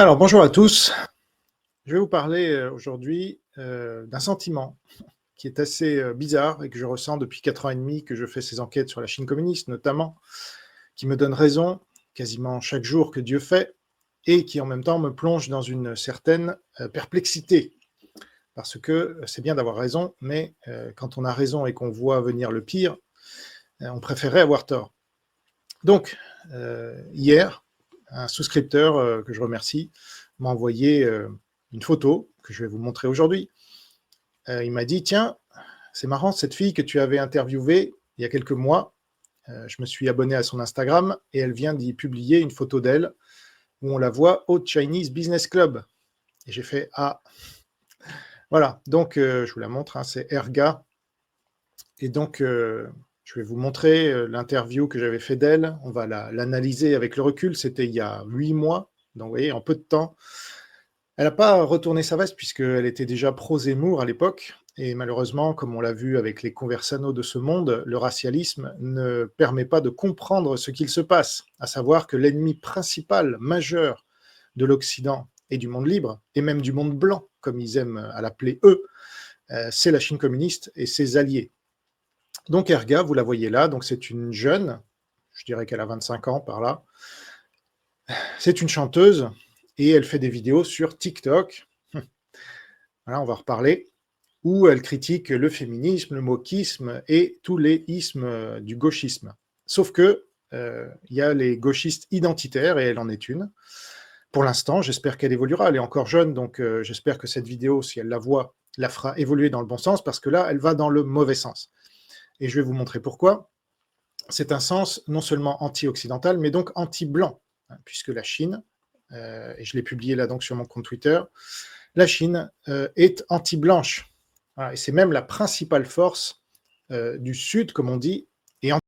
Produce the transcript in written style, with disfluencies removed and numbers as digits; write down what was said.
Alors, bonjour à tous. Je vais vous parler aujourd'hui d'un sentiment qui est assez bizarre et que je ressens depuis 4 ans et demi que je fais ces enquêtes sur la Chine communiste, notamment, qui me donne raison quasiment chaque jour que Dieu fait et qui en même temps me plonge dans une certaine perplexité. Parce que c'est bien d'avoir raison, mais quand on a raison et qu'on voit venir le pire, on préférerait avoir tort. Donc, hier, un souscripteur que je remercie m'a envoyé une photo que je vais vous montrer aujourd'hui. Il m'a dit: «Tiens, c'est marrant, cette fille que tu avais interviewée il y a quelques mois, je me suis abonné à son Instagram et elle vient d'y publier une photo d'elle où on la voit au Chinese Business Club». Et j'ai fait: «Ah!» Voilà, donc je vous la montre, hein, c'est Erga. Et donc, je vais vous montrer l'interview que j'avais fait d'elle. On va l'analyser avec le recul. C'était il y a 8 mois, donc vous voyez, en peu de temps. Elle n'a pas retourné sa veste puisqu'elle était déjà pro-Zemmour à l'époque. Et malheureusement, comme on l'a vu avec les conversanos de ce monde, le racialisme ne permet pas de comprendre ce qu'il se passe, à savoir que l'ennemi principal, majeur de l'Occident et du monde libre, et même du monde blanc, comme ils aiment à l'appeler eux, c'est la Chine communiste et ses alliés. Donc Erga, vous la voyez là, donc c'est une jeune, je dirais qu'elle a 25 ans par là. C'est une chanteuse et elle fait des vidéos sur TikTok. Voilà, on va reparler, où elle critique le féminisme, le wokisme et tous les ismes du gauchisme. Sauf que il y a les gauchistes identitaires et elle en est une. Pour l'instant, j'espère qu'elle évoluera. Elle est encore jeune, donc j'espère que cette vidéo, si elle la voit, la fera évoluer dans le bon sens, parce que là, elle va dans le mauvais sens. Et je vais vous montrer pourquoi. C'est un sens non seulement anti-occidental, mais donc anti-blanc, hein, puisque la Chine, et je l'ai publié là donc sur mon compte Twitter, la Chine est anti-blanche. Voilà, et c'est même la principale force du Sud, comme on dit,